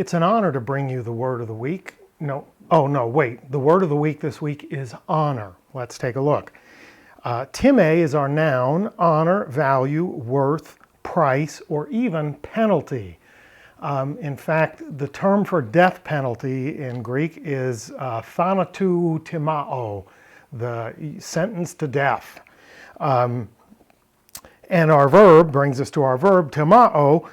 It's an honor to bring you the word of the week. The word of the week this week is honor. Let's take a look. Time is our noun, honor, value, worth, price, or even penalty. In fact, the term for death penalty in Greek is thanatou timao, the sentence to death. And our verb brings us to our verb, timao,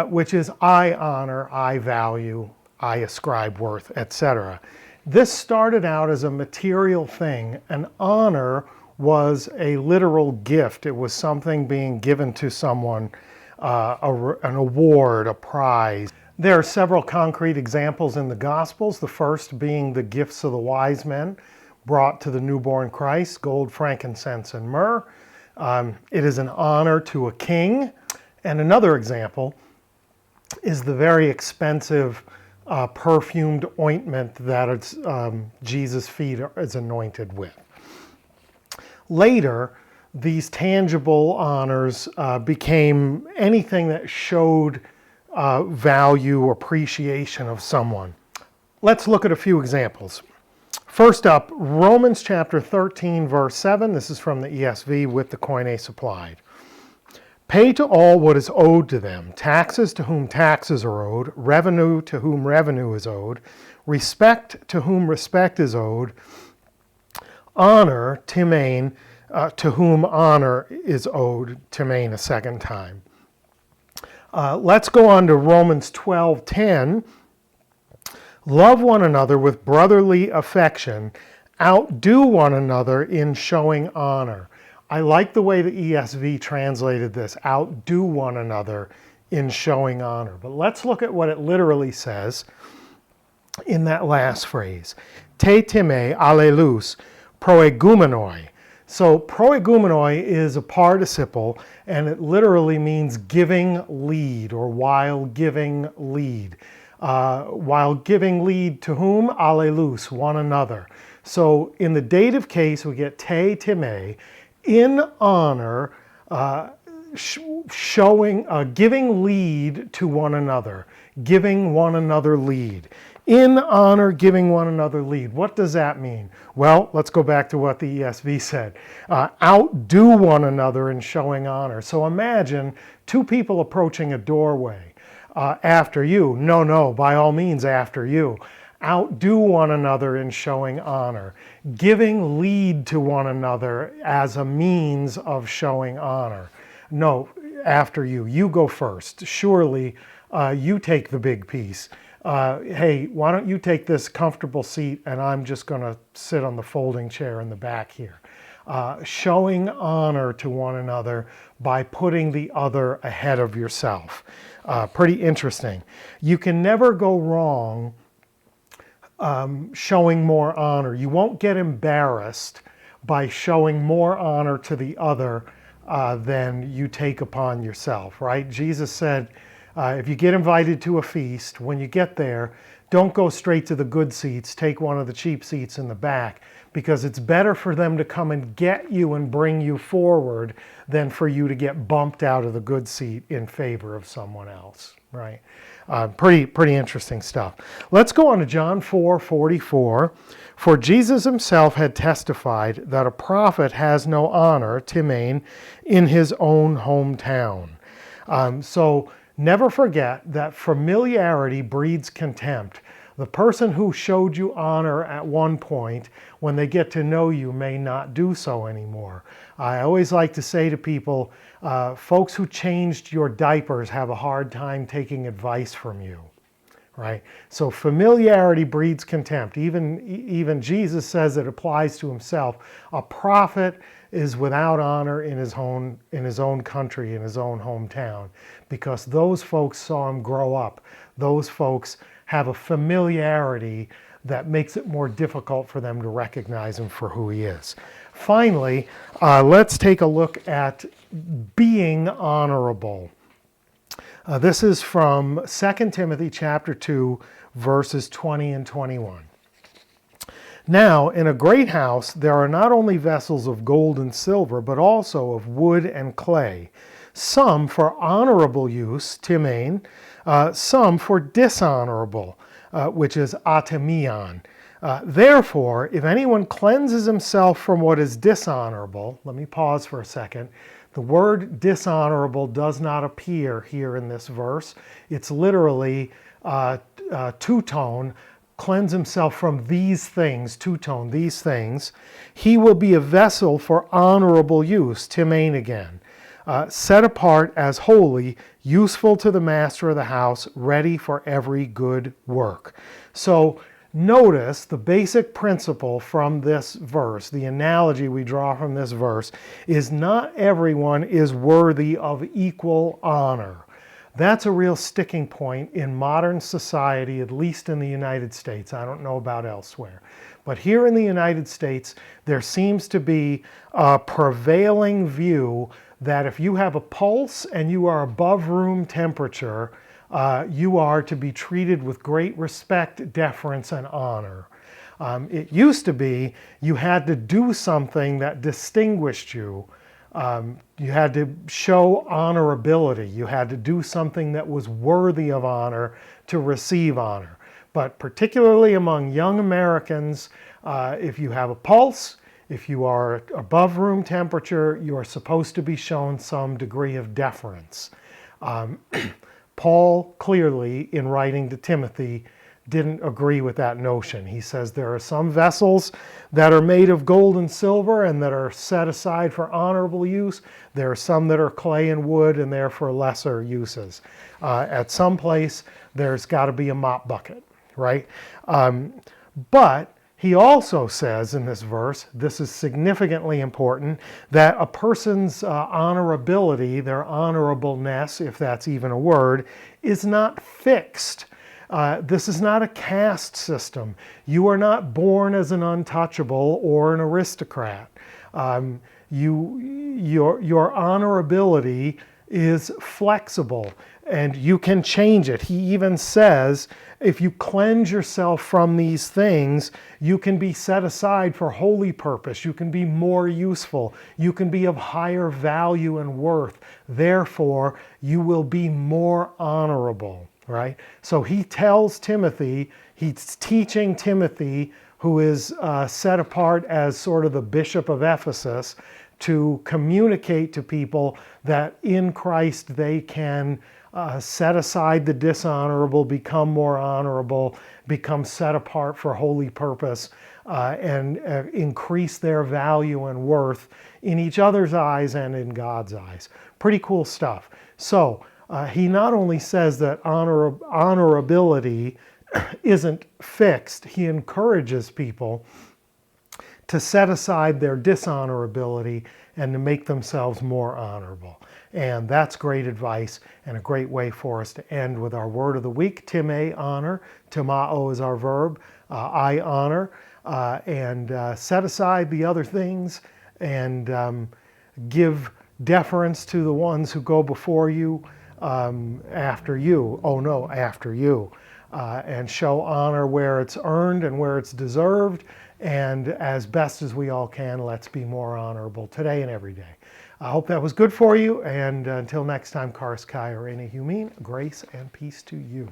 which is I honor, I value, I ascribe worth, etc. This started out as a material thing. An honor was a literal gift. It was something being given to someone, an award, a prize. There are several concrete examples in the Gospels, the first being the gifts of the wise men brought to the newborn Christ, gold, frankincense, and myrrh. It is an honor to a king. And another example is the very expensive perfumed ointment that Jesus' feet is anointed with. Later, these tangible honors became anything that showed value, appreciation of someone. Let's look at a few examples. First up, Romans chapter 13, verse 7. This is from the ESV with the Koine supplied. Pay to all what is owed to them, taxes to whom taxes are owed, revenue to whom revenue is owed, respect to whom respect is owed, honor, timain, to whom honor is owed, timain a second time. Let's go on to Romans 12:10. Love one another with brotherly affection, outdo one another in showing honor. I like the way the ESV translated this, outdo one another in showing honor. But let's look at what it literally says in that last phrase. Te time allelus proegumenoi. So proegumenoi is a participle, and it literally means giving lead, or while giving lead. While giving lead to whom? Allelus, one another. So in the dative case, we get te time, in honor, giving lead to one another, giving one another lead. In honor, giving one another lead. What does that mean? Well, let's go back to what the ESV said. Outdo one another in showing honor. So imagine two people approaching a doorway. After you. No, by all means after you. Outdo one another in showing honor, giving lead to one another as a means of showing honor. No, after you. You go first. Surely you take the big piece. Hey, why don't you take this comfortable seat and I'm just going to sit on the folding chair in the back here. Showing honor to one another by putting the other ahead of yourself. Pretty interesting. You can never go wrong showing more honor. You won't get embarrassed by showing more honor to the other than you take upon yourself, right? Jesus said, if you get invited to a feast, when you get there, don't go straight to the good seats, take one of the cheap seats in the back, because it's better for them to come and get you and bring you forward than for you to get bumped out of the good seat in favor of someone else, right? Pretty interesting stuff. Let's go on to John 4:44. For Jesus himself had testified that a prophet has no honor, timain, in his own hometown. So never forget that familiarity breeds contempt. The person who showed you honor at one point, when they get to know you, may not do so anymore. I always like to say to people, folks who changed your diapers have a hard time taking advice from you, right? So familiarity breeds contempt. Even Jesus says it applies to himself. A prophet is without honor in his own country, in his own hometown, because those folks saw him grow up. Those folks have a familiarity that makes it more difficult for them to recognize him for who he is. Finally, let's take a look at being honorable. This is from 2 Timothy chapter 2, verses 20 and 21. Now, in a great house, there are not only vessels of gold and silver, but also of wood and clay, some for honorable use, timain, some for dishonorable, which is atemion. Therefore, if anyone cleanses himself from what is dishonorable, let me pause for a second. The word dishonorable does not appear here in this verse. It's literally two-tone, cleanse himself from these things, two-tone, these things. He will be a vessel for honorable use, timein again, set apart as holy, useful to the master of the house, ready for every good work. So notice the basic principle from this verse, the analogy we draw from this verse, is not everyone is worthy of equal honor. That's a real sticking point in modern society, at least in the United States. I don't know about elsewhere. But here in the United States, there seems to be a prevailing view that if you have a pulse and you are above room temperature, you are to be treated with great respect, deference, and honor. It used to be you had to do something that distinguished you. You had to show honorability. You had to do something that was worthy of honor to receive honor. But particularly among young Americans, if you have a pulse, if you are above room temperature, you are supposed to be shown some degree of deference. Paul clearly, in writing to Timothy, didn't agree with that notion. He says there are some vessels that are made of gold and silver and that are set aside for honorable use. There are some that are clay and wood and they're for lesser uses. At some place, there's got to be a mop bucket, right? But he also says in this verse, this is significantly important, that a person's honorability, their honorableness, if that's even a word, is not fixed. This is not a caste system. You are not born as an untouchable or an aristocrat. Your honorability is flexible and you can change it. He even says, if you cleanse yourself from these things, you can be set aside for holy purpose. You can be more useful. You can be of higher value and worth. Therefore, you will be more honorable, right? So he tells Timothy, he's teaching Timothy, who is set apart as sort of the bishop of Ephesus, to communicate to people that in Christ they can set aside the dishonorable, become more honorable, become set apart for holy purpose, and increase their value and worth in each other's eyes and in God's eyes. Pretty cool stuff. So he not only says that honorability isn't fixed, he encourages people to set aside their dishonorability and to make themselves more honorable. And that's great advice and a great way for us to end with our word of the week, time, honor. Timao is our verb, I honor, and set aside the other things and give deference to the ones who go before you, after you, after you, and show honor where it's earned and where it's deserved. And as best as we all can, let's be more honorable today and every day. I hope that was good for you. And until next time, Karis Kai or Ene Humin, grace and peace to you.